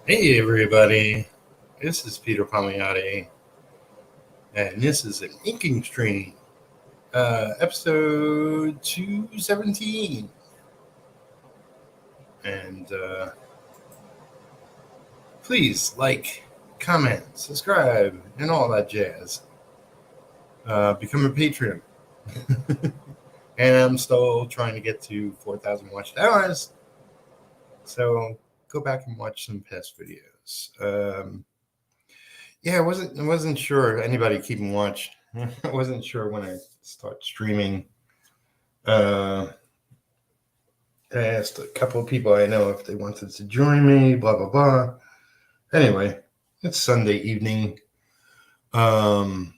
Hey everybody, this is Peter Palmiotti, and this is an inking stream, episode 217. And please like, comment, subscribe, and all that jazz. Become a patron. And I'm still trying to get to 4,000 watched hours, so go back and watch some past videos. Yeah, I wasn't sure if anybody keeping watch. I wasn't sure when I start streaming. I asked a couple of people I know if they wanted to join me. Blah blah blah. Anyway, it's Sunday evening. I'm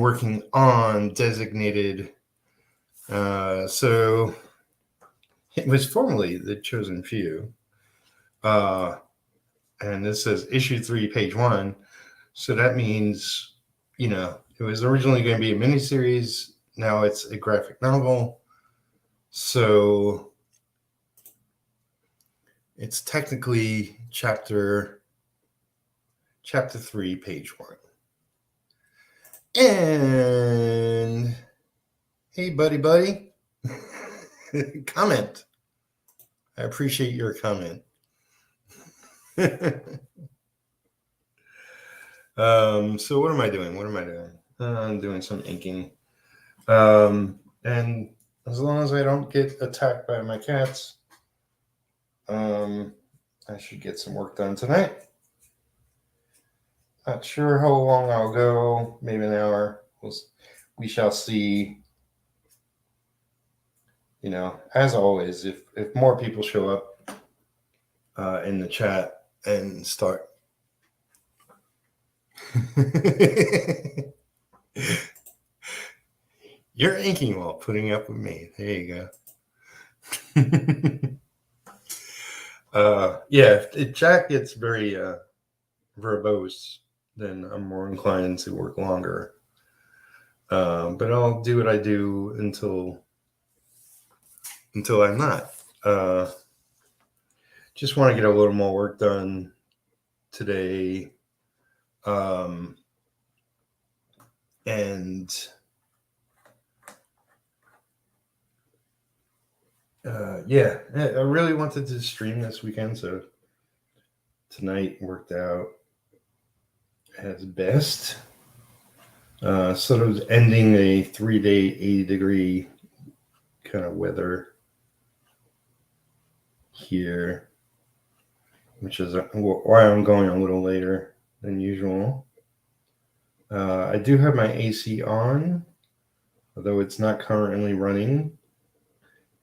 working on Designated. So it was formerly The Chosen Few. And this says issue 3, page 1. So that means, it was originally going to be a miniseries. Now it's a graphic novel. So it's technically chapter 3, page 1. And hey, buddy, comment. I appreciate your comment. So what am I doing? I'm doing some inking. And as long as I don't get attacked by my cats, I should get some work done tonight. Not sure how long I'll go. Maybe an hour. We shall see. As always, if more people show up in the chat and start. You're inking while putting up with me. There you go. Yeah, if Jack gets very verbose, then I'm more inclined to work longer. But I'll do what I do until I'm not. Just want to get a little more work done today. And yeah, I really wanted to stream this weekend, so tonight worked out as best. Sort of ending a 3-day 80-degree kind of weather here, which is why I'm going a little later than usual. I do have my AC on, although it's not currently running.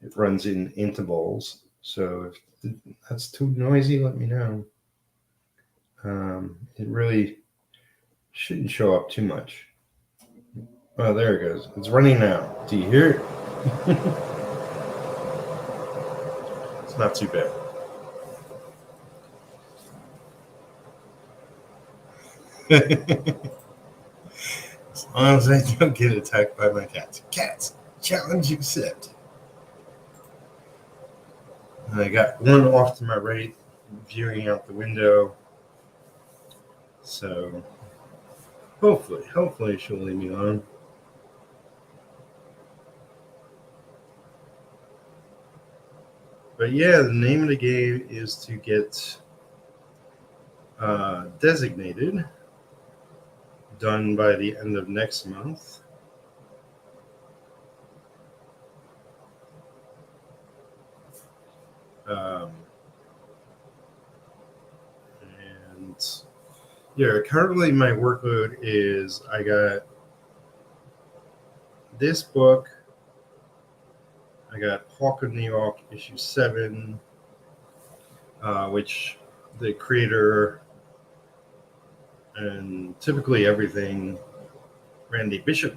It runs in intervals, so if that's too noisy, let me know. It really shouldn't show up too much. Oh, there it goes. It's running now. Do you hear it? It's not too bad. As long as I don't get attacked by my cats. Cats, challenge accept. And I got one off to my right, viewing out the window. So hopefully she'll leave me alone. But yeah, the name of the game is to get Designated done by the end of next month. And yeah, currently my workload is I got this book. I got Hawk of New York issue 7, which the creator and typically everything, Randy Bishop,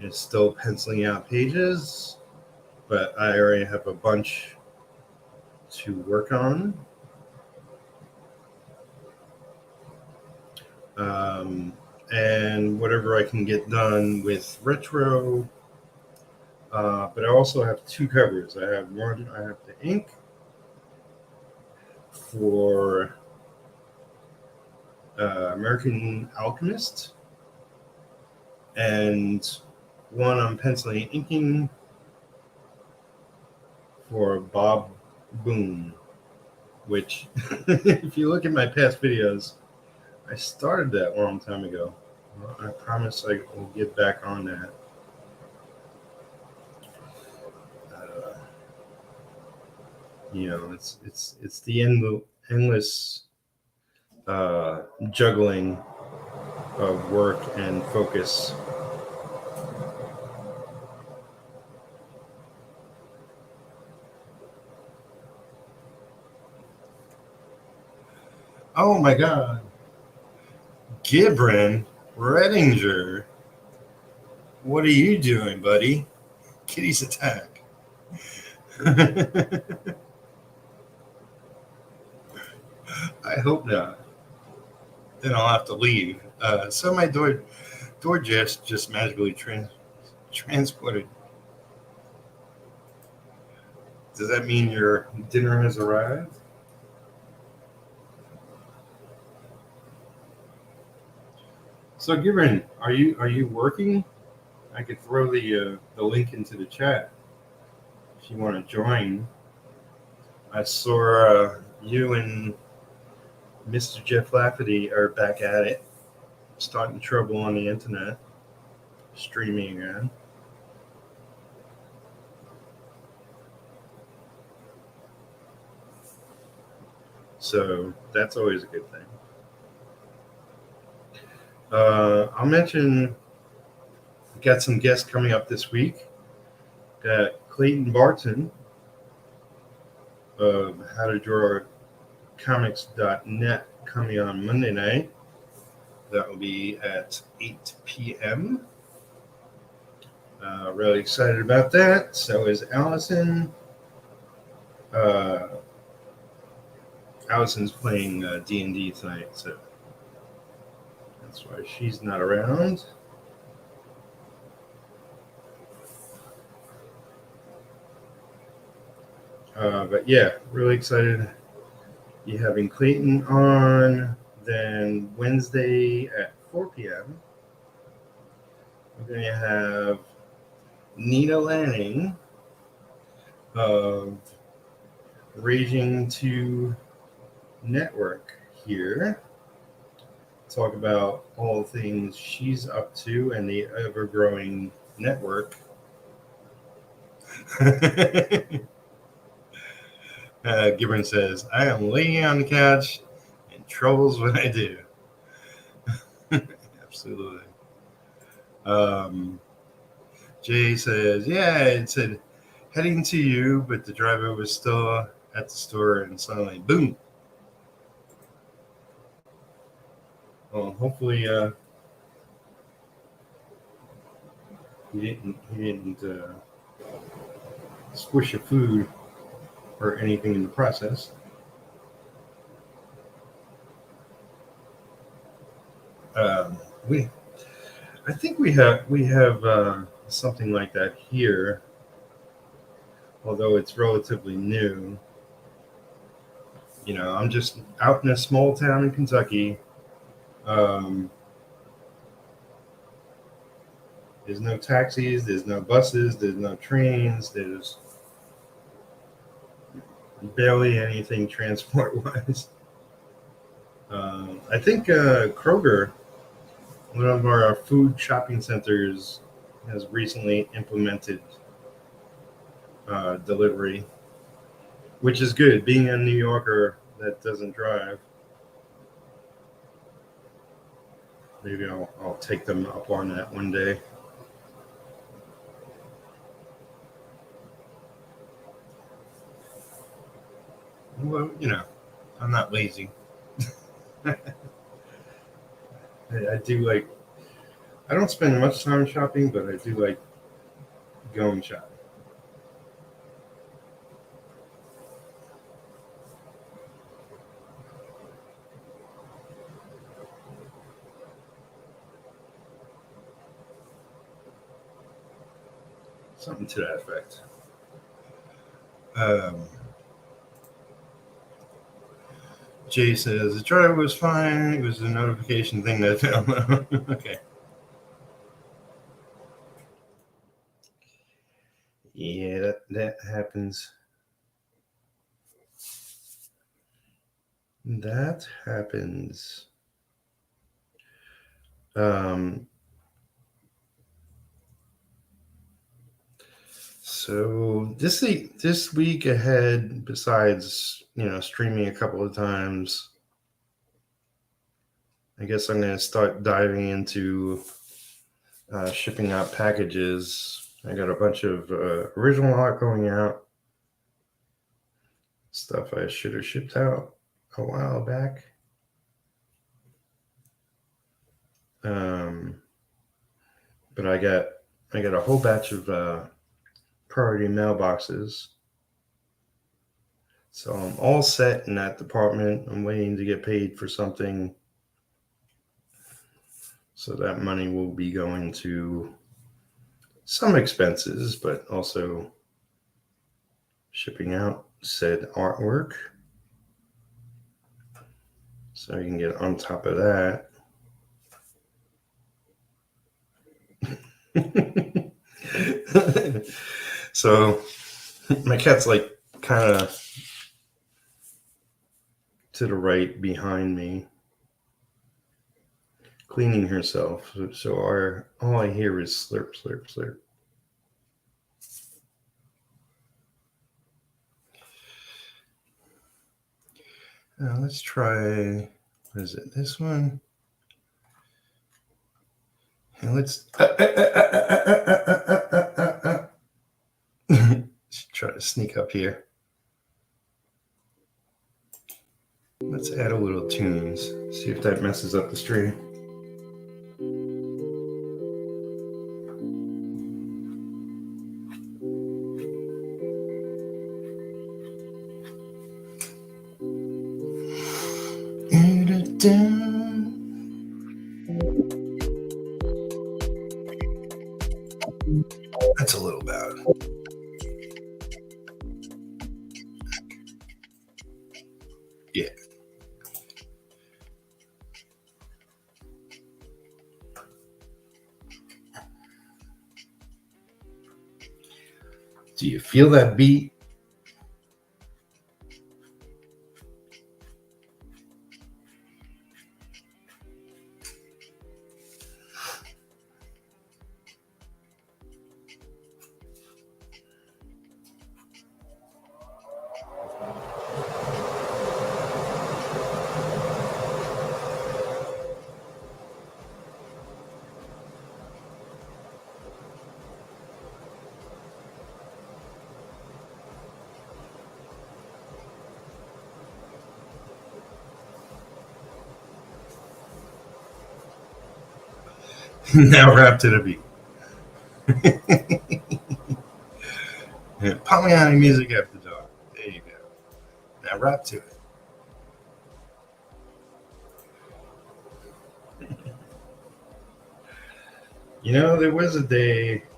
is still penciling out pages, but I already have a bunch to work on. And whatever I can get done with retro. But I also have 2 covers. I have one I have to ink, for American Alchemist, and one I'm penciling and inking for Bob Boone, which, if you look at my past videos, I started that a long time ago. Well, I promise I will get back on that. It's the endless juggling of work and focus. Oh my God, Gibran Redinger, what are you doing, buddy? Kitty's attack. I hope not. Then I'll have to leave. So my door just magically transported. Does that mean your dinner has arrived? So, Gibran, are you working? I could throw the link into the chat if you want to join. I saw you and Mr. Jeff Lafferty are back at it, starting trouble on the internet, streaming again. So that's always a good thing. I'll mention we got some guests coming up this week. Got Clayton Barton of HowToDrawComics.net coming on Monday night. That will be at 8 p.m. Really excited about that. So is Alison. Alison's playing D&D tonight, so that's why she's not around. But yeah, really excited to be having Clayton on. Then Wednesday at 4 p.m., we're going to have Nina Lanning of Raging 2 Network here. Talk about all the things she's up to and the ever-growing network. Gibran says, I am laying on the couch and trouble's what I do. Absolutely. Jay says, yeah, it said heading to you, but the driver was still at the store and suddenly, boom. Well, hopefully he didn't squish your food or anything in the process. I think we have something like that here, although it's relatively new. You know, I'm just out in a small town in Kentucky. There's no taxis, there's no buses, there's no trains, there's barely anything transport-wise. I think Kroger, one of our food shopping centers, has recently implemented delivery, which is good. Being a New Yorker that doesn't drive, maybe I'll take them up on that one day. Well, you know, I'm not lazy. I do like. I don't spend much time shopping, but I do like going shopping. Something to that effect. Jay says the drive was fine. It was a notification thing that fell. Okay. Yeah, that happens. That happens. So this week ahead, besides streaming a couple of times, I guess I'm going to start diving into shipping out packages. I got a bunch of original art going out, stuff I should have shipped out a while back. But I got a whole batch of priority mailboxes. So I'm all set in that department. I'm waiting to get paid for something. So that money will be going to some expenses, but also shipping out said artwork. So you can get on top of that. So my cat's like kind of to the right behind me, cleaning herself. So all I hear is slurp, slurp, slurp. Now let's try, what is it, this one? And let's try to sneak up here. Let's add a little tunes, see if that messes up the stream. That's a little bad. Yeah. Do you feel that beat? Now rap to the beat. Palmiotti music after dark. There you go. Now rap to it.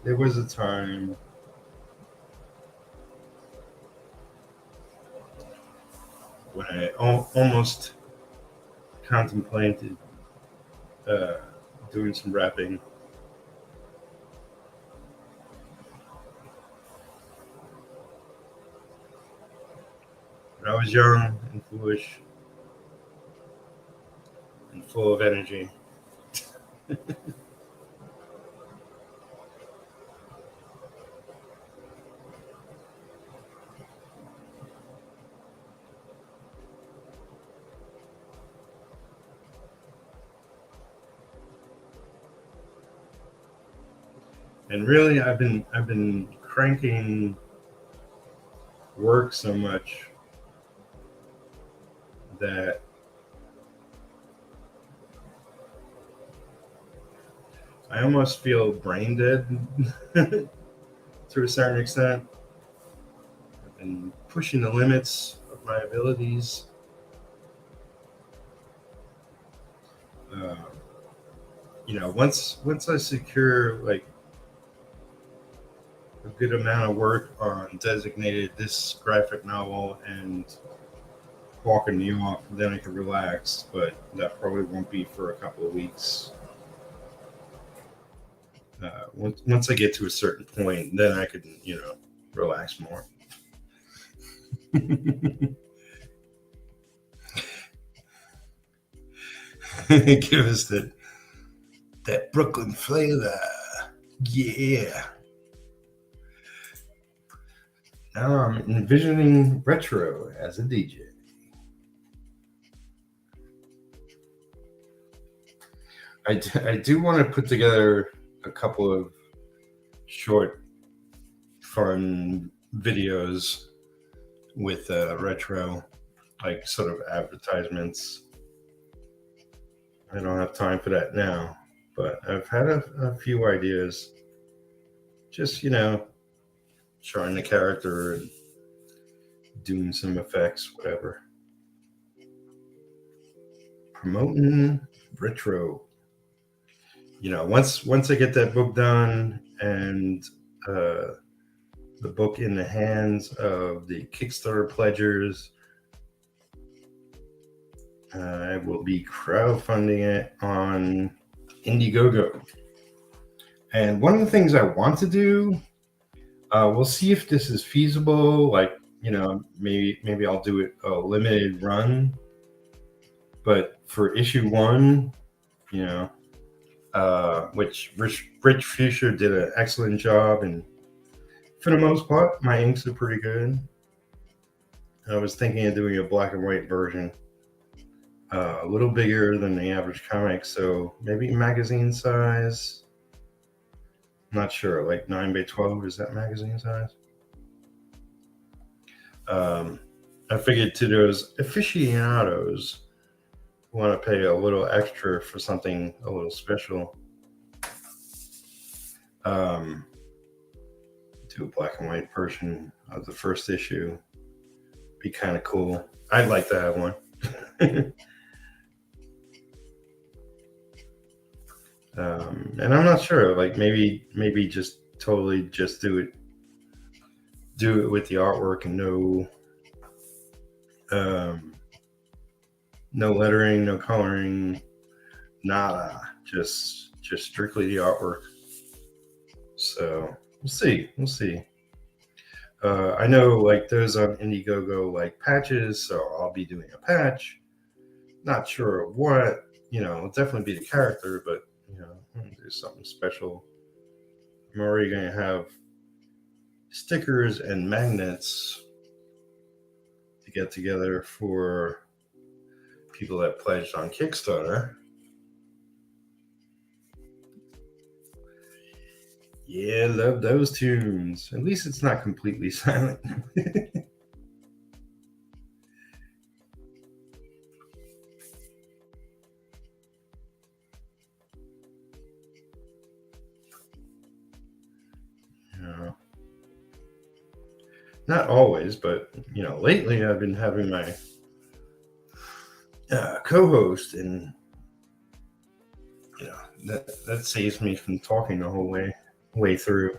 There was a time when I almost contemplated doing some rapping. When I was young and foolish and full of energy. And really, I've been cranking work so much that I almost feel brain dead to a certain extent. I've been pushing the limits of my abilities. Once I secure like a good amount of work on designated this graphic novel and walking me off, then I can relax. But that probably won't be for a couple of weeks. Once I get to a certain point, then I could, relax more. Give us that Brooklyn flavor. Yeah. Now I'm envisioning retro as a DJ. I do want to put together a couple of short, fun videos with retro, like sort of advertisements. I don't have time for that now, but I've had a few ideas. Just, showing the character and doing some effects, whatever. Promoting retro. Once I get that book done and the book in the hands of the Kickstarter pledgers, I will be crowdfunding it on Indiegogo. And one of the things I want to do, we'll see if this is feasible. Like, maybe I'll do it a limited run. But for issue 1, which Rich Fisher did an excellent job, and for the most part, my inks are pretty good. I was thinking of doing a black and white version, a little bigger than the average comic, so maybe magazine size. I'm not sure, like 9x12, is that magazine size? I figured to those aficionados who want to pay a little extra for something a little special, do a black and white version of the first issue. Be kind of cool. I'd like to have one. And I'm not sure, like maybe just totally just do it with the artwork and no lettering, no coloring, nada, just strictly the artwork. So we'll see. I know, like, there's on Indiegogo like patches, so I'll be doing a patch. Not sure of what, it'll definitely be the character, but do something special. I'm already going to have stickers and magnets to get together for people that pledged on Kickstarter. Yeah, love those tunes. At least it's not completely silent. Not always, but lately I've been having my co-host, and that saves me from talking the whole way through.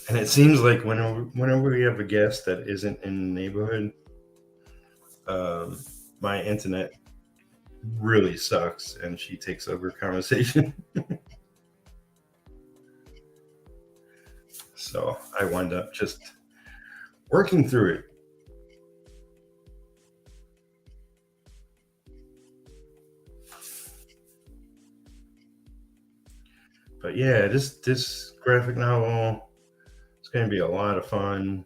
And it seems like whenever we have a guest that isn't in the neighborhood, my internet really sucks, and she takes over conversation. So I wind up just working through it. But yeah, this graphic novel, it's going to be a lot of fun.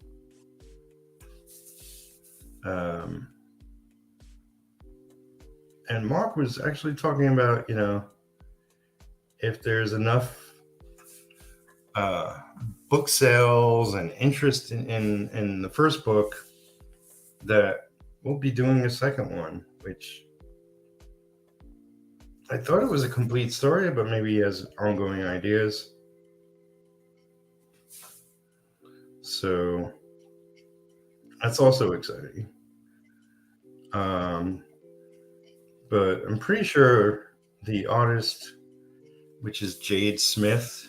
And Mark was actually talking about, if there's enough book sales and interest in the first book, that we'll be doing a second one, which I thought it was a complete story, but maybe he has ongoing ideas. So that's also exciting. But I'm pretty sure the artist, which is Jade Smith,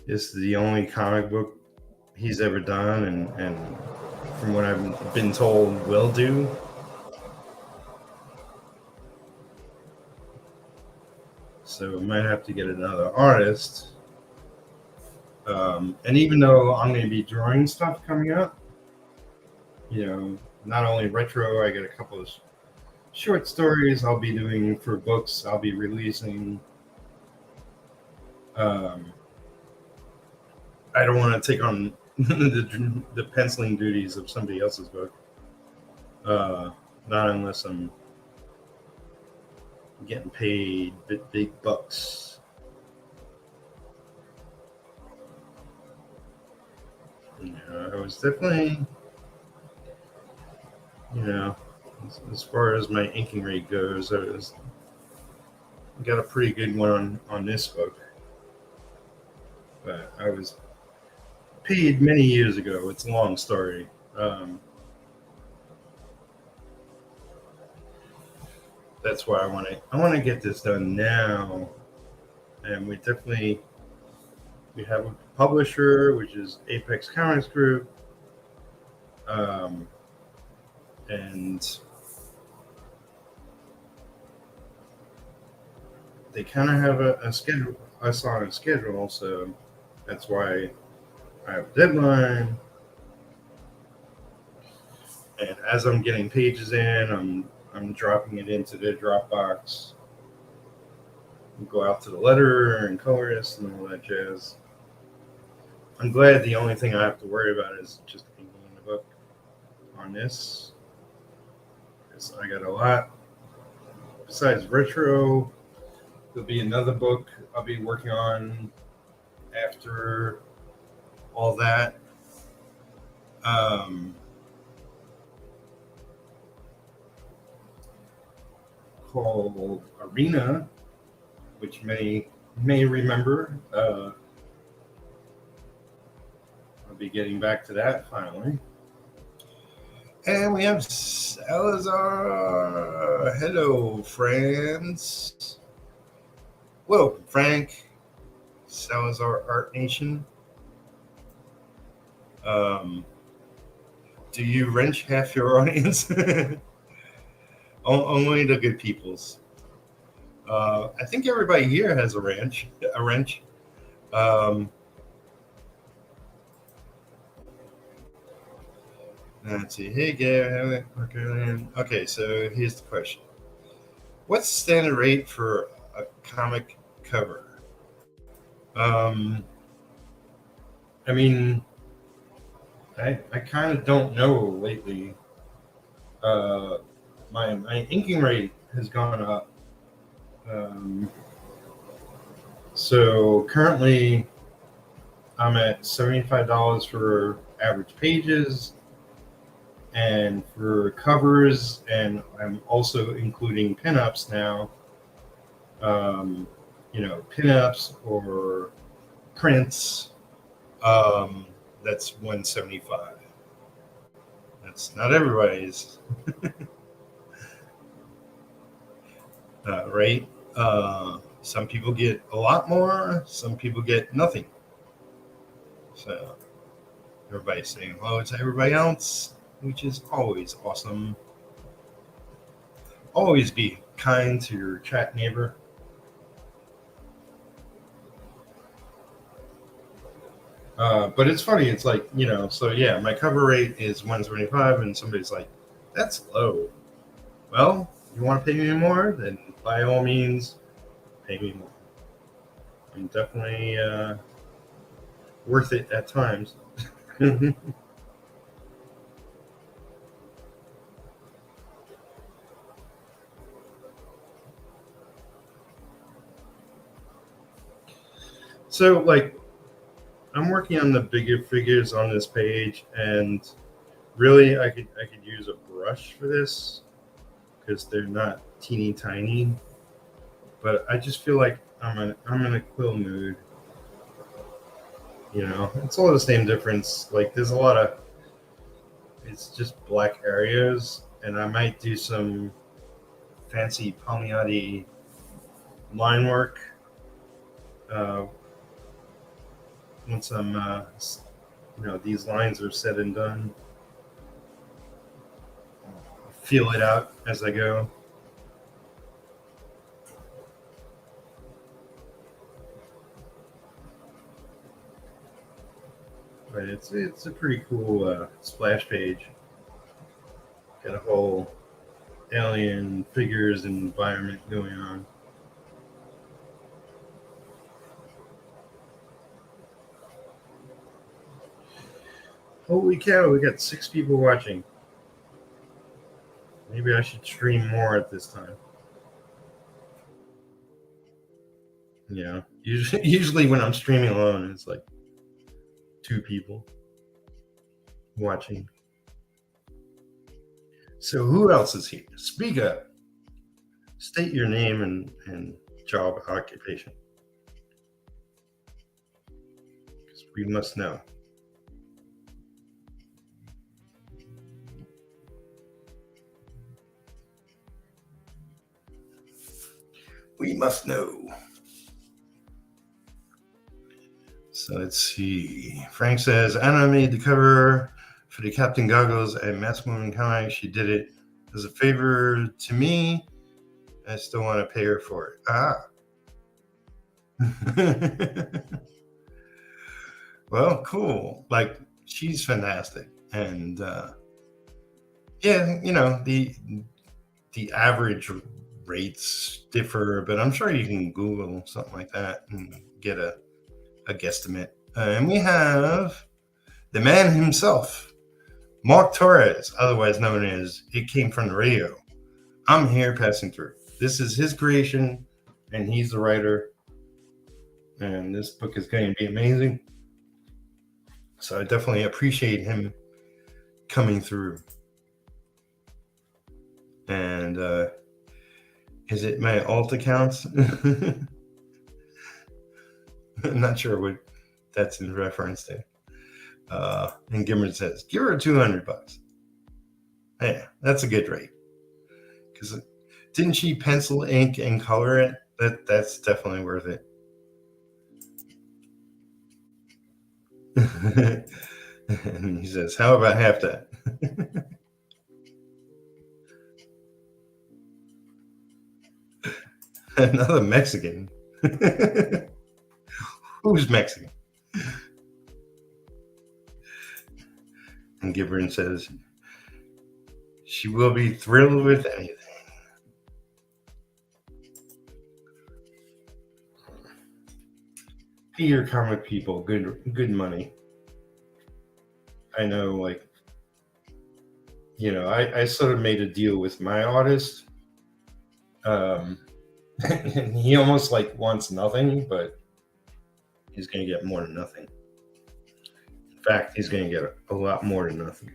This is the only comic book he's ever done, and from what I've been told, will do. So we might have to get another artist. And even though I'm going to be drawing stuff coming up, not only retro, I got a couple of short stories I'll be doing for books I'll be releasing. I don't want to take on the penciling duties of somebody else's book. Not unless I'm getting paid big bucks. I was definitely, as far as my inking rate goes, I got a pretty good one on this book. But I was paid many years ago. It's a long story. That's why I want to get this done now, and we have a publisher, which is Apex Comics Group, and they kind of have a schedule. I saw a schedule, so that's why I have a deadline. And as I'm getting pages in, I'm dropping it into the Dropbox. Go out to the letterer and colorist and all that jazz. I'm glad the only thing I have to worry about is just inking the book on this. Because I got a lot. Besides retro, there'll be another book I'll be working on after all that. Called Arena, which many may remember. I'll be getting back to that finally. And we have Salazar. Hello, friends. Welcome, Frank. Salazar Art Nation. Do you wrench half your audience? Only the good peoples. I think everybody here has a wrench. Let's see. Hey, Gary. Okay, so here's the question. What's the standard rate for a comic cover? I mean, I kind of don't know lately. My inking rate has gone up. So currently I'm at $75 for average pages and for covers, and I'm also including pinups now. Pinups or prints. That's $175. That's not everybody's. Right? Some people get a lot more. Some people get nothing. So everybody's saying hello to everybody else, which is always awesome. Always be kind to your chat neighbor. But it's funny. It's like, so yeah, my cover rate is $175, and somebody's like, that's low. Well, you want to pay me more? Then by all means, pay me more. I'm definitely worth it at times. So, like, I'm working on the bigger figures on this page, and really, I could use a brush for this because they're not teeny tiny. But I just feel like I'm in a quill mood. It's all the same difference. Like, there's a lot of, it's just black areas, and I might do some fancy Palmiotti line work. uh, once I'm, these lines are said and done, I'll feel it out as I go. But it's a pretty cool splash page. Got a whole alien figures and environment going on. Holy cow, we got 6 people watching. Maybe I should stream more at this time. Yeah. Usually when I'm streaming alone, it's like 2 people watching. So who else is here? Speak up. State your name and job occupation. Because we must know. We must know. So let's see. Frank says, Anna made the cover for the Captain Goggles at McGlone Comics. She did it as a favor to me. I still want to pay her for it. Well, cool. Like, she's fantastic. And yeah, the average rates differ, but I'm sure you can Google something like that and get a guesstimate. And we have the man himself, Mark Torres, otherwise known as It Came From the Radio. I'm here passing through. This is his creation, and he's the writer. And this book is going to be amazing. So I definitely appreciate him coming through. And is it my alt accounts? I'm not sure what that's in reference to. And Gimmer says, give her $200. Yeah, that's a good rate. Because didn't she pencil, ink, and color it? That's definitely worth it. And he says, how about half that? Another Mexican. Who's Mexican? And Gibran says, she will be thrilled with anything. Pay your comic people good money. I know, like, I sort of made a deal with my artist. And he almost like wants nothing, but he's going to get more than nothing. In fact, he's going to get a lot more than nothing.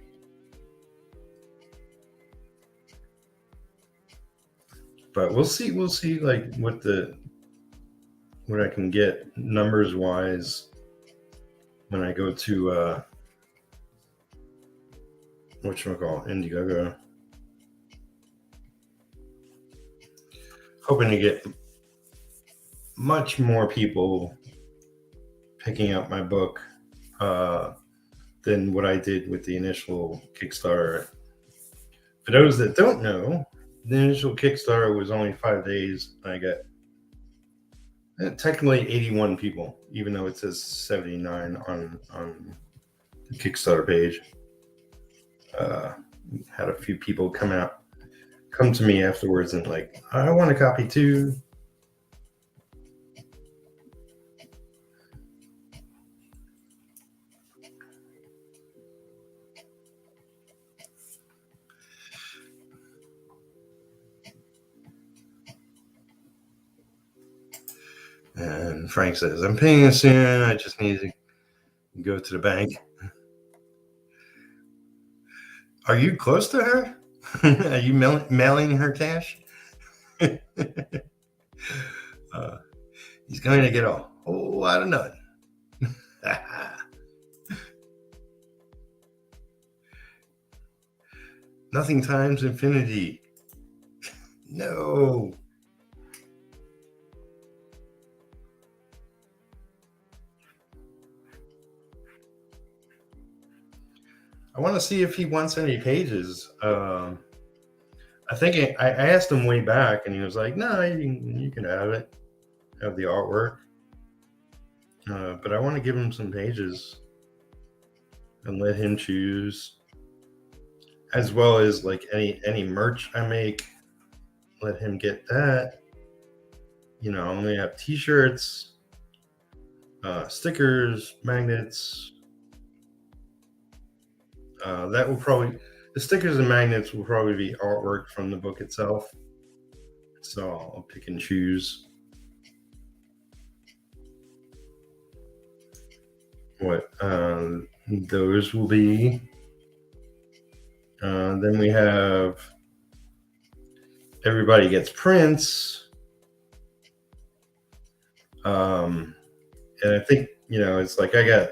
But we'll see like what I can get numbers wise when I go to whatchamacallit, Indiegogo. Hoping to get much more people picking up my book than what I did with the initial Kickstarter. For those that don't know, the initial Kickstarter was only 5 days. I got technically 81 people, even though it says 79 on the Kickstarter page. Had a few people come to me afterwards and like, I want a copy too. And Frank says, I'm paying soon. I just need to go to the bank. Are you close to her? Are you mailing her cash? He's going to get a whole lot of none. Nothing times infinity. No. I want to see if he wants any pages. I think I asked him way back, and he was like, "No, you can have it, have the artwork." But I want to give him some pages and let him choose, as well as like any merch I make. Let him get that. I'm gonna have T-shirts, stickers, magnets. That will probably the stickers and magnets will probably be artwork from the book itself. So I'll pick and choose what those will be. Then we have everybody gets prints. And I think, it's like I got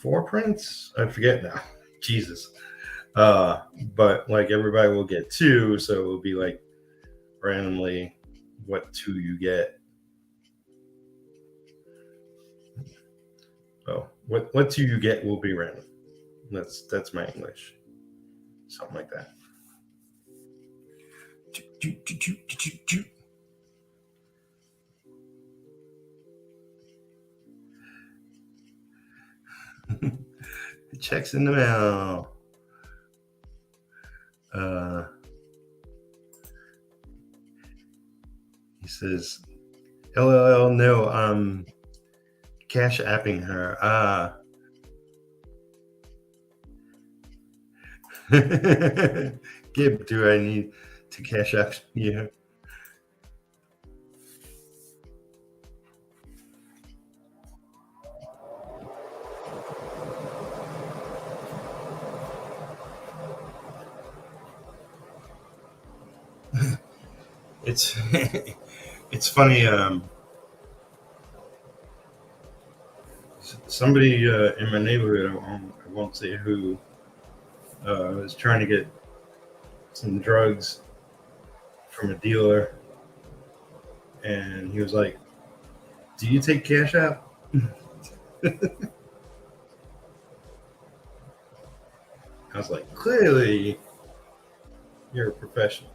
4 prints. I forget now. Jesus. But like everybody will get 2, so it will be like randomly what 2 you get. Oh, what 2 you get will be random. That's my English. Something like that. The check's in the mail. He says, LLL, no, I'm cash apping her. Gib, do I need to cash app you? It's it's funny. Somebody in my neighborhood, I won't say who, was trying to get some drugs from a dealer, and he was like, "Do you take Cash App?" I was like, "Clearly, you're a professional."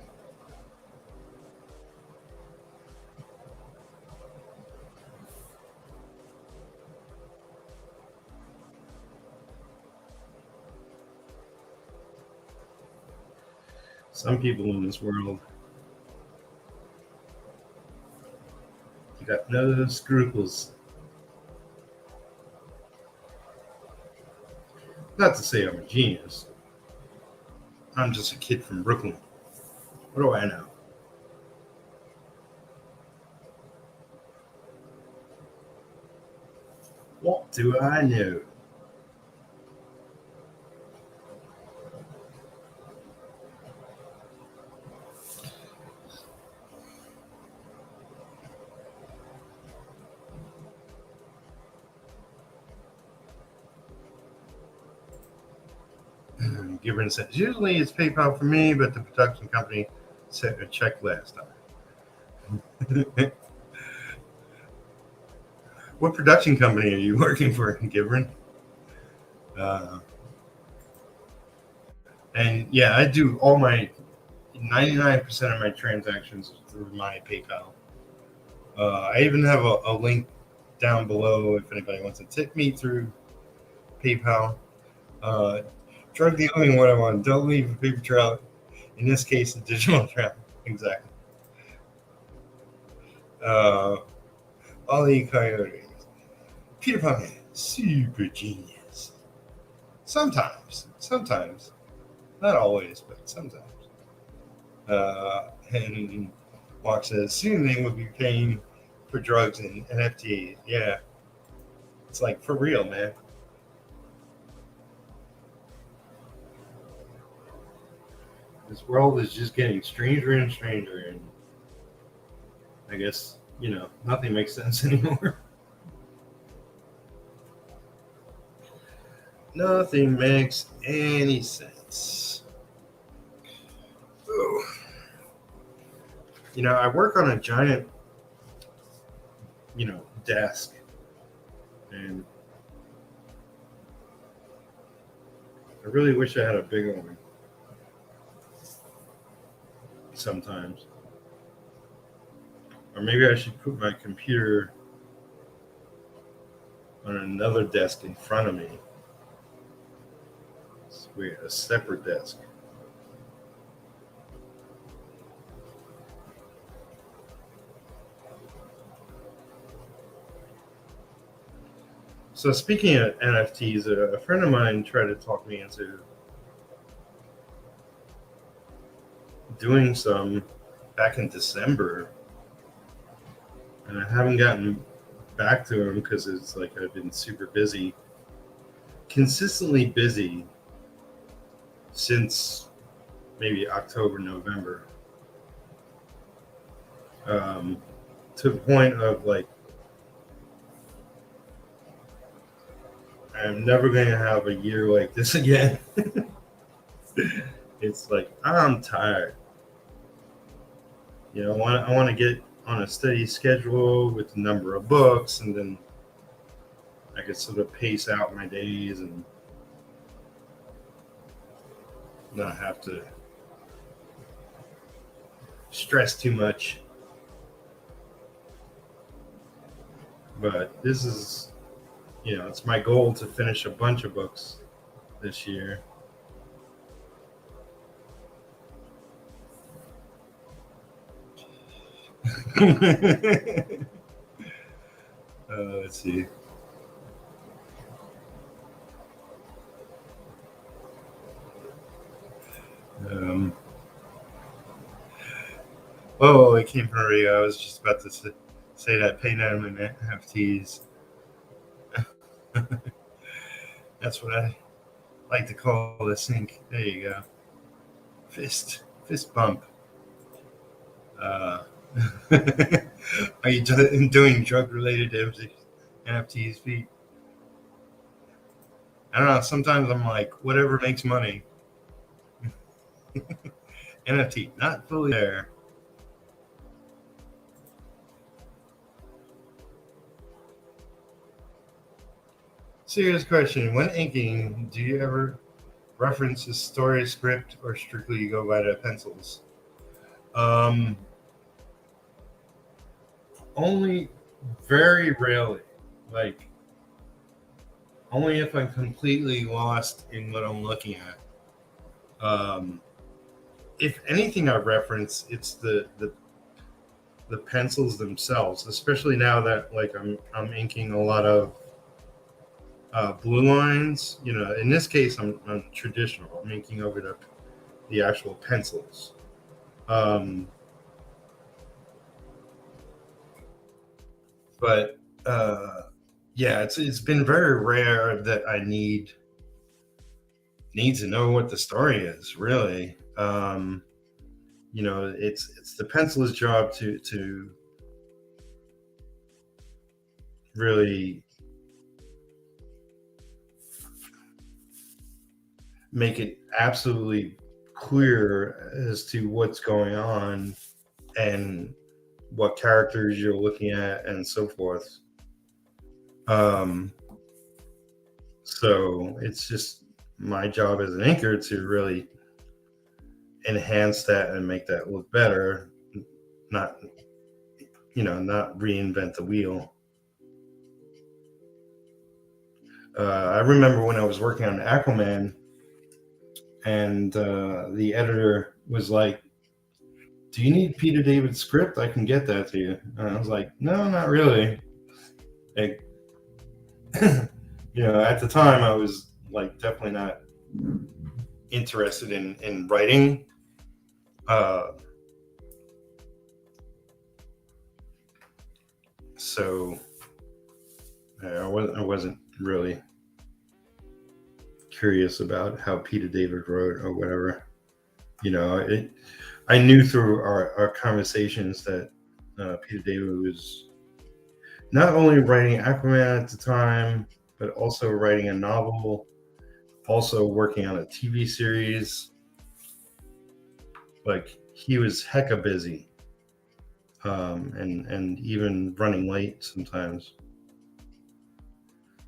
Some people in this world, you got no scruples. Not to say I'm a genius. I'm just a kid from Brooklyn. What do I know? What do I know? Given says, usually it's PayPal for me, but the production company sent a check last time. What production company are you working for, Gibran? And yeah, I do all my 99% of my transactions through my PayPal. I even have a link down below if anybody wants to tip me through PayPal. Drug dealing 101. Don't leave a paper trail. In this case, a digital trail. Exactly. Ollie Coyote. Peter Pan, super genius. Sometimes. Not always, but sometimes. And Mark says, soon they will be paying for drugs and NFT. Yeah. It's like, for real, man. This world is just getting stranger and stranger. And I guess, nothing makes sense anymore. Nothing makes any sense. Ooh. I work on a giant, desk. And I really wish I had a bigger one. Sometimes, or maybe I should put my computer on another desk in front of me. It's weird, a separate desk. So speaking of NFTs, a friend of mine tried to talk me into doing some back in December, and I haven't gotten back to him because it's like I've been super busy, consistently busy since maybe October, November, to the point of like I'm never going to have a year like this again. It's like I'm tired. I want to get on a steady schedule with the number of books, and then I could sort of pace out my days and not have to stress too much. But this is, it's my goal to finish a bunch of books this year. Let's see. It came from Rio. I was just about to say that pay them in NFTs. That's what I like to call the sink. There you go. Fist bump. Are you doing drug related NFTs, Pete? I don't know. Sometimes I'm like, whatever makes money. NFT, not fully there. Serious question. When inking, do you ever reference a story script or strictly you go by the pencils? Only very rarely. Like, only if I'm completely lost in what I'm looking at. If anything I reference, it's the pencils themselves, especially now that like I'm inking a lot of blue lines. In this case, I'm traditional. I'm inking over the actual pencils. But yeah, it's been very rare that I need to know what the story is. Really, it's the penciler's job to really make it absolutely clear as to what's going on and what characters you're looking at and so forth. So it's just my job as an inker to really enhance that and make that look better, not not reinvent the wheel. I remember when I was working on Aquaman, and the editor was like, "Do you need Peter David's script? I can get that to you." And I was like, "No, not really." Like, at the time, I was like definitely not interested in writing. So I wasn't really curious about how Peter David wrote or whatever. I knew through our conversations that Peter David was not only writing Aquaman at the time, but also writing a novel, also working on a TV series. Like, he was hecka busy, and even running late sometimes.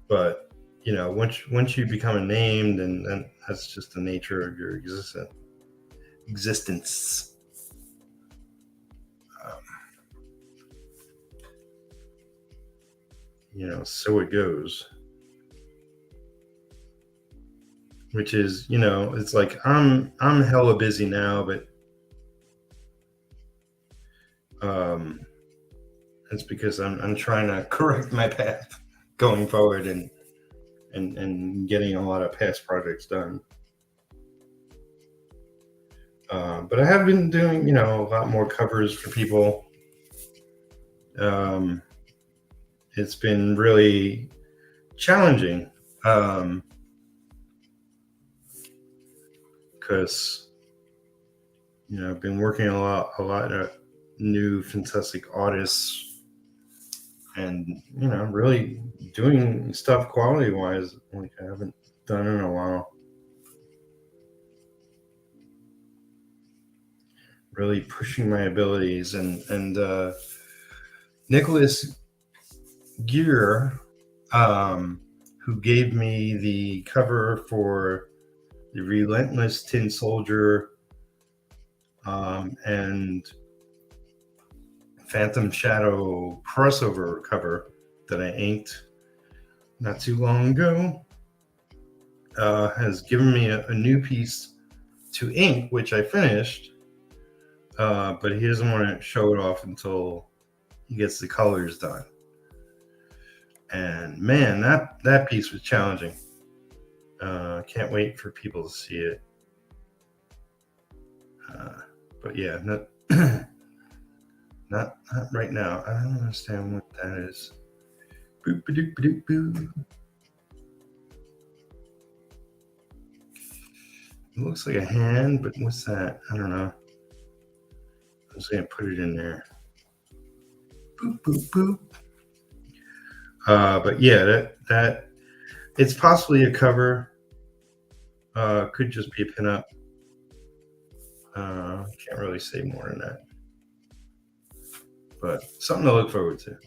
But once you become a name, then that's just the nature of your existence. So it goes. Which is, it's like I'm hella busy now, but it's because I'm trying to correct my path going forward and getting a lot of past projects done. But I have been doing, a lot more covers for people. It's been really challenging because I've been working a lot of new fantastic artists, and really doing stuff quality wise like I haven't done in a while. Really pushing my abilities, and Nicholas Gear, who gave me the cover for the Relentless Tin Soldier and Phantom Shadow crossover cover that I inked not too long ago, has given me a new piece to ink, which I finished, but he doesn't want to show it off until he gets the colors done. And man, that piece was challenging. Can't wait for people to see it. But yeah, not right now. I don't understand what that is. Boop, ba-doop, ba-doop, boo. It looks like a hand, but what's that? I don't know. I'm just gonna put it in there. Boop, boop, boop. But yeah, that it's possibly a cover. Could just be a pinup. Can't really say more than that. But something to look forward to.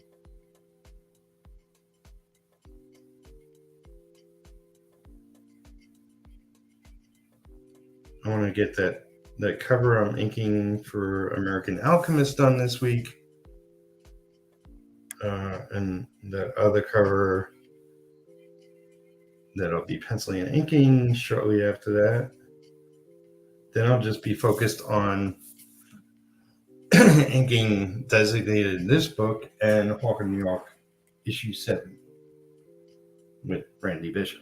I want to get that cover I'm inking for American Alchemist done this week. And that other cover that I'll be penciling and inking shortly after that. Then I'll just be focused on inking Designated This Book and Hawk of New York issue 7 with Randy Bishop.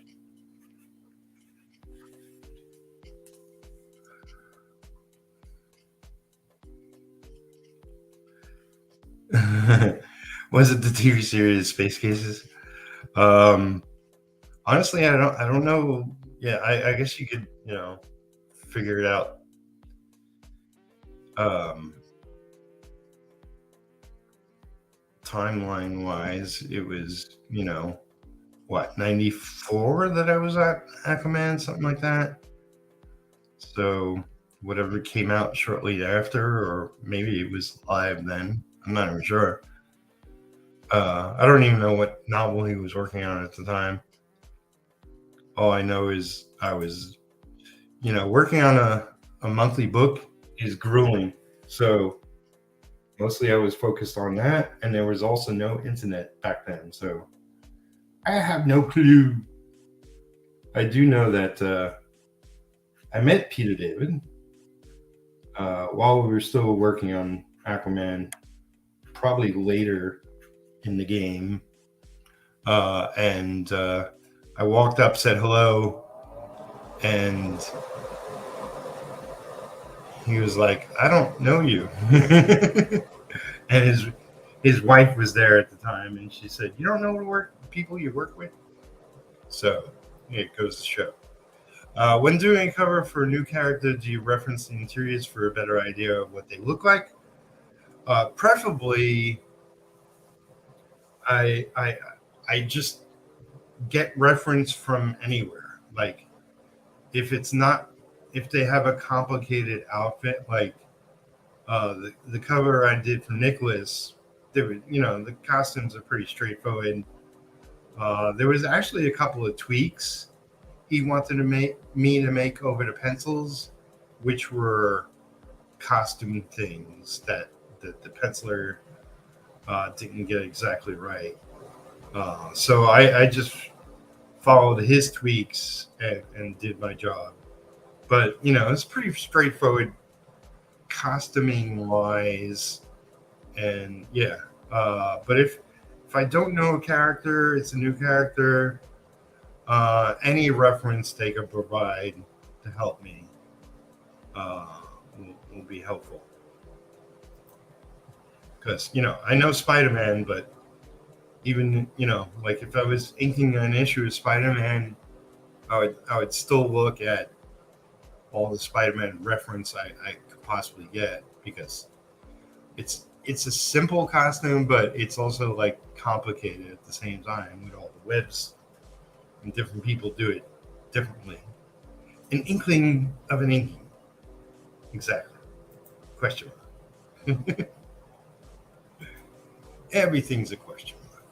Was it the TV series Space Cases? Honestly, I don't know. Yeah, I guess you could, figure it out. Timeline wise, it was, 94 that I was at Aquaman, something like that. So whatever came out shortly after, or maybe it was live then. I'm not even sure. I don't even know what novel he was working on at the time. All I know is I was, working on a monthly book is grueling. So mostly I was focused on that. And there was also no internet back then. So I have no clue. I do know that I met Peter David while we were still working on Aquaman, probably later in the game. And I walked up, said hello, and he was like, "I don't know you." And his wife was there at the time, and she said, "You don't know the people you work with?" So it goes to show. When doing a cover for a new character, do you reference the interiors for a better idea of what they look like? Preferably, I just get reference from anywhere. Like if they have a complicated outfit, like the cover I did for Nicholas, there were, the costumes are pretty straightforward. There was actually a couple of tweaks he wanted to make over the pencils, which were costume things that the penciler didn't get exactly right. So I just followed his tweaks and did my job. But it's pretty straightforward costuming wise, and yeah. But if I don't know a character, it's a new character. Any reference they can provide to help me uh, will be helpful. Because I know Spider-Man, but even like if I was inking an issue of Spider-Man, I would still look at all the Spider-Man reference I could possibly get, because it's a simple costume, but it's also like complicated at the same time with all the webs, and different people do it differently. An inkling of an inking, exactly. Question mark. Everything's a question mark.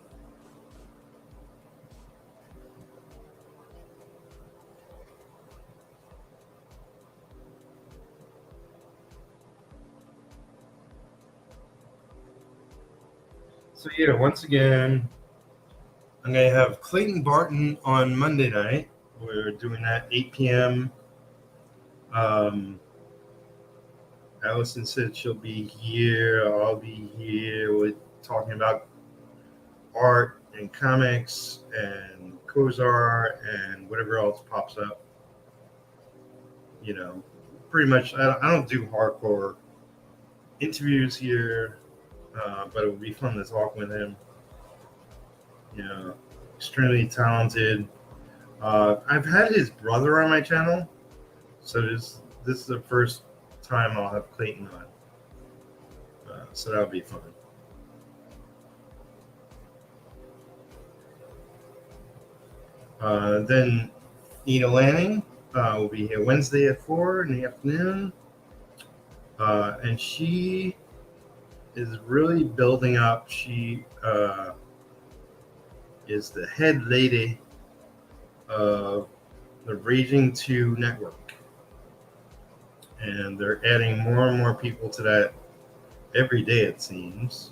So yeah, once again, I'm gonna have Clayton Barton on Monday night. We're doing that 8 p.m. Um, Alison said she'll be here. I'll be here. We're talking about art and comics and Kozar and whatever else pops up. You know, Pretty much. I don't do hardcore interviews here, but it would be fun to talk with him. Extremely talented. I've had his brother on my channel, so this is the first time I'll have Clayton on. So that'll be fun. Then Nina Lanning will be here Wednesday at 4 in the afternoon. And she is really building up. She is the head lady of the Raging 2 network. And they're adding more and more people to that every day, it seems.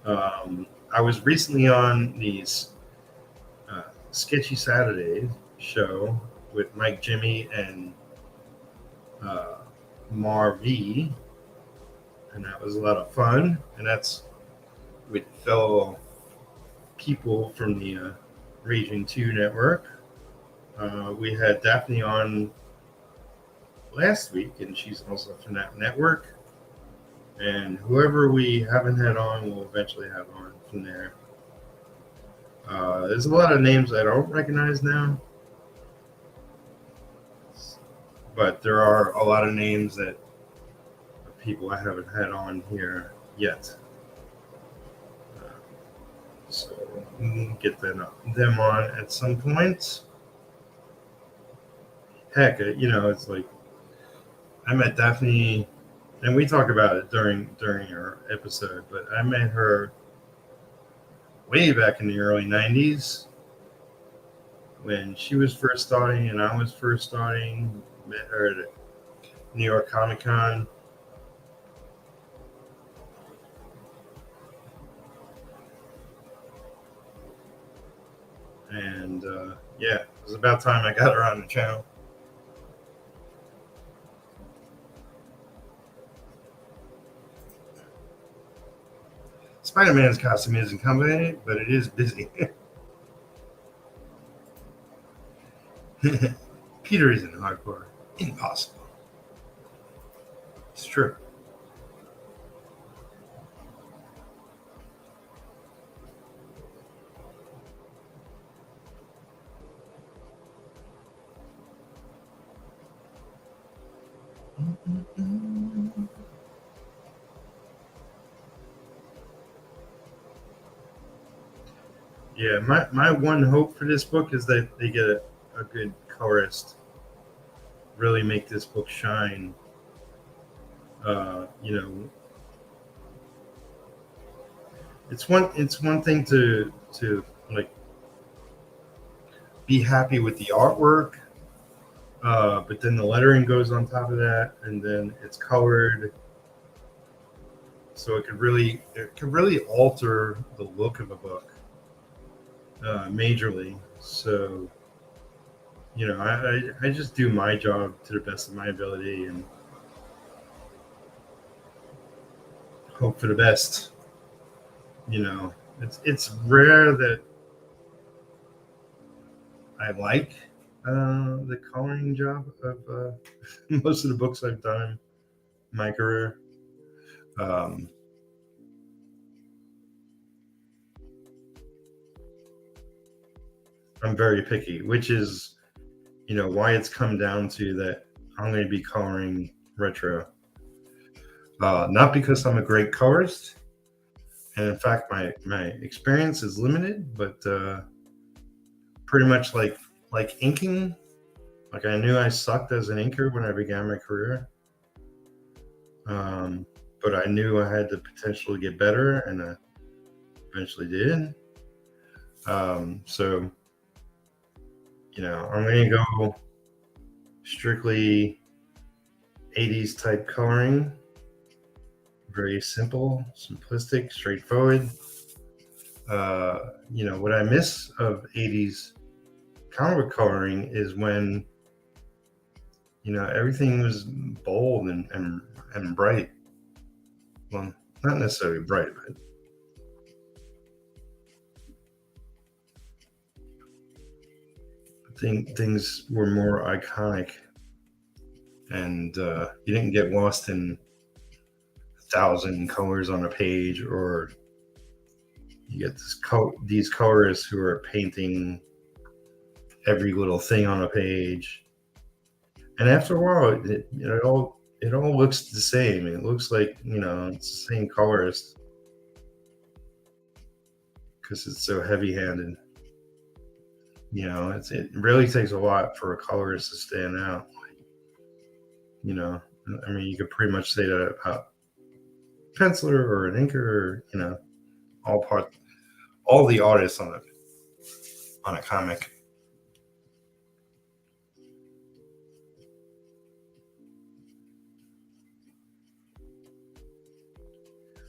I was recently on these Sketchy Saturdays show with Mike Jimmy and Mar V, and that was a lot of fun. And that's with fellow people from the Raging 2 network. We had Daphne on last week, and she's also from that network. And whoever we haven't had on, we'll eventually have on from there. There's a lot of names I don't recognize now, but there are a lot of names that people I haven't had on here yet. So we'll get them on at some point. Heck, it's like I met Daphne, and we talk about it during our episode, but I met her way back in the early 90s when she was first starting and I was first starting. Met her at New York Comic Con. And yeah, it was about time I got her on the channel. Spider-Man's costume isn't coming, but it is busy. Peter isn't hardcore. Impossible. It's true. Yeah, my one hope for this book is that they get a good colorist, really make this book shine. It's one thing to like be happy with the artwork, but then the lettering goes on top of that, and then it's colored, so it could really alter the look of a book majorly. So I just do my job to the best of my ability and hope for the best. It's rare that I like the coloring job of most of the books I've done in my career. Um, I'm very picky, which is why it's come down to that I'm going to be coloring retro. Not because I'm a great colorist, and in fact, my experience is limited, but pretty much like inking. Like I knew I sucked as an inker when I began my career, but I knew I had the potential to get better, and I eventually did. So I'm going to go strictly 80s type coloring, very simple, simplistic, straightforward. What I miss of 80s comic book coloring is when everything was bold and bright. Well, not necessarily bright, but things were more iconic, and you didn't get lost in 1,000 colors on a page, or you get these colorists who are painting every little thing on a page, and after a while, it all looks the same. It looks like it's the same colorist because it's so heavy-handed. It really takes a lot for a colorist to stand out. You know, I mean, you could pretty much say that about a penciler or an inker, or all part, all the artists on a comic.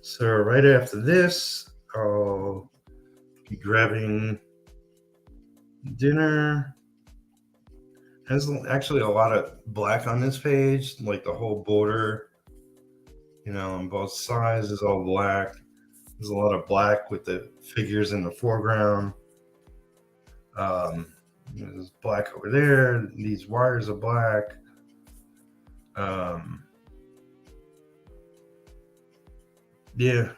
So right after this, I'll be grabbing dinner. There's actually a lot of black on this page, like the whole border, on both sides is all black. There's a lot of black with the figures in the foreground. Um, there's black over there. These wires are black. Um, yeah,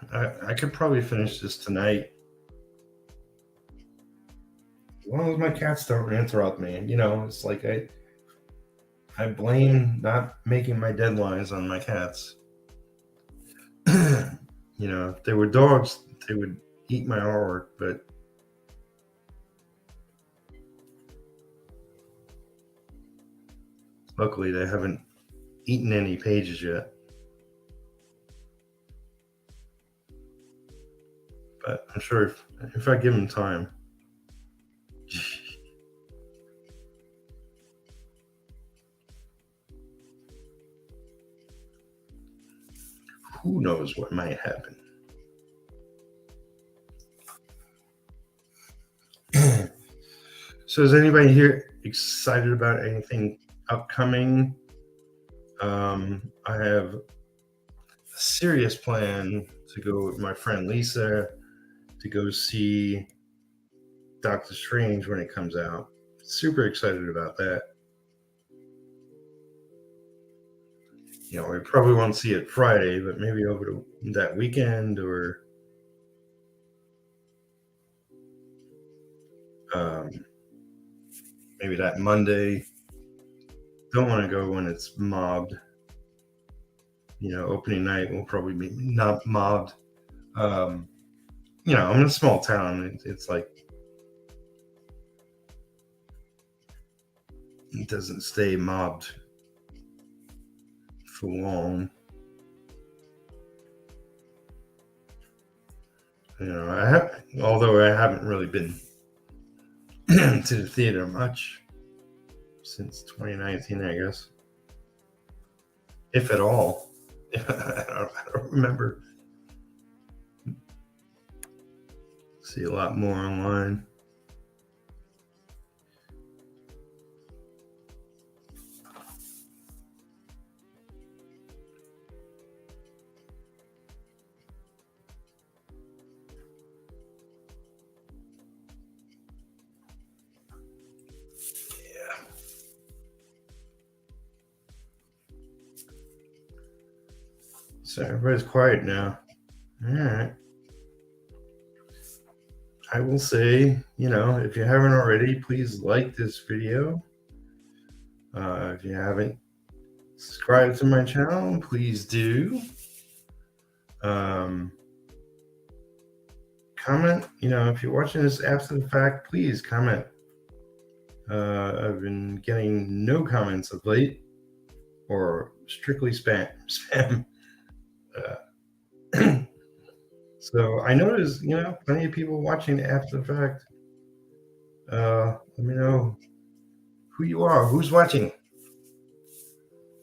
I could probably finish this tonight. As long as my cats don't interrupt me. It's like I blame not making my deadlines on my cats. If they were dogs, they would eat my artwork, but luckily they haven't eaten any pages yet. But I'm sure if I give them time. Who knows what might happen. So is anybody here excited about anything upcoming? I have a serious plan to go with my friend Lisa to go see Doctor Strange when it comes out. Super excited about that. We probably won't see it Friday, but maybe over that weekend, or um, maybe that Monday. Don't want to go when it's mobbed. Opening night will probably be not mobbed. Um, I'm in a small town. It's like it doesn't stay mobbed for long. Although I haven't really been to the theater much since 2019, I guess, if at all. I don't remember. See a lot more online. So everybody's quiet now. All right. I will say, if you haven't already, please like this video. If you haven't subscribed to my channel, please do. Comment. If you're watching this after the fact, please comment. I've been getting no comments of late, or strictly spam. So I noticed, plenty of people watching after the fact. Let me know who you are, who's watching.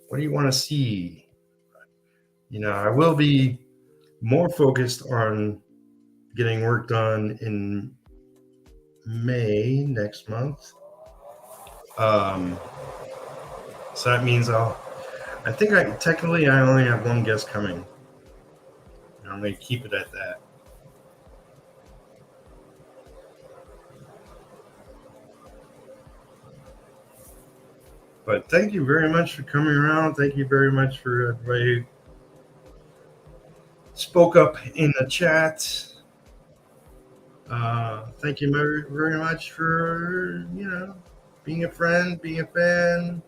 What do you want to see? I will be more focused on getting work done in May next month. So that means I think technically I only have one guest coming. I'm going to keep it at that. But thank you very much for coming around. Thank you very much for everybody who spoke up in the chat. Thank you very, very much for, being a friend, being a fan,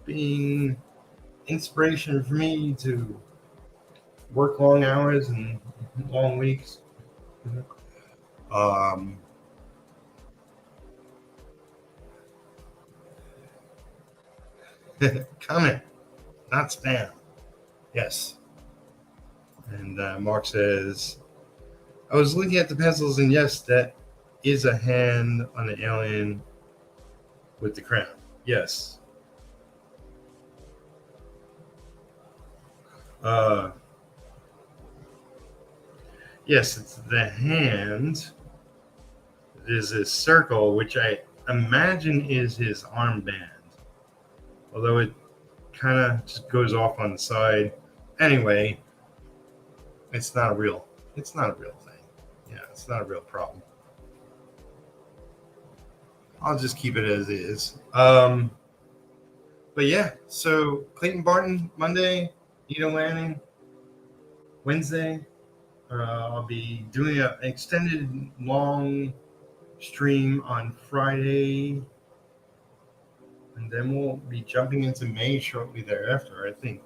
being inspiration for me to work long hours and long weeks. Comment, not spam. Yes. And Mark says, I was looking at the pencils, and yes, that is a hand on the alien with the crown. Yes. Yes, it's the hand. There's a circle, which I imagine is his armband. Although it kind of just goes off on the side. Anyway, it's not a real thing. Yeah, it's not a real problem. I'll just keep it as is. But yeah, so Clayton Barton Monday, Nito Lanning Wednesday. I'll be doing an extended long stream on Friday, and then we'll be jumping into May shortly thereafter, I think.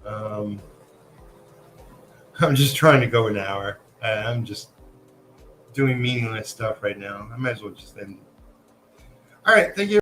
I'm just trying to go an hour. I'm just doing meaningless stuff right now. I might as well just end. All right, thank you.